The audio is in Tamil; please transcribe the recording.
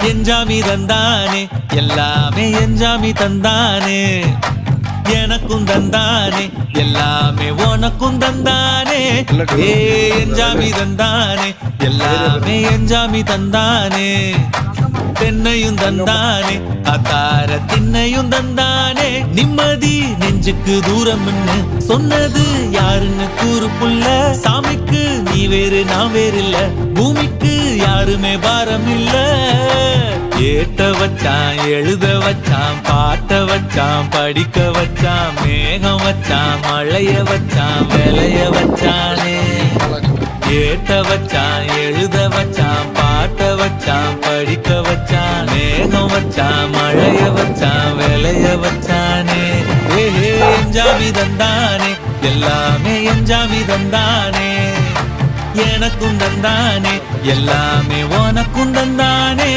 எஞ்சாமி தந்தானே எல்லாமே எஞ்சாமி தந்தானே எனக்கும் தந்தானே எல்லாமே உனக்கும் தந்தானே ஏ எஞ்சாமி தந்தானே எல்லாமே எஞ்சாமி தந்தானே தென்னையும் தந்தானே அத்தார திண்ணையும் தந்தானே நிம்மதி நெஞ்சுக்கு தூரம் சொன்னது யாருன்னு கூறு புள்ள சாமிக்கு நீ வேறு நான் வேறு இல்ல பூமிக்கு யாருமே பாரம் இல்ல ஏட்ட வச்சான் எழுத வச்சான் பாட்ட வச்சான் படிக்க வச்சான் மேகம் வச்சான் மழைய வச்சான் விளைய வச்சானே ஏட்ட வச்சான் எழுத வச்சான் பாட்ட வச்சான் படிக்க வச்சான் மேகம் வச்சான் மழைய வச்சான் விளைய வச்சானே ஏ எஞ்சாமி தந்தானே எல்லாமே எஞ்சாமி தந்தானே எனக்கும் தந்தானே எல்லாமே உனக்கும் தந்தானே.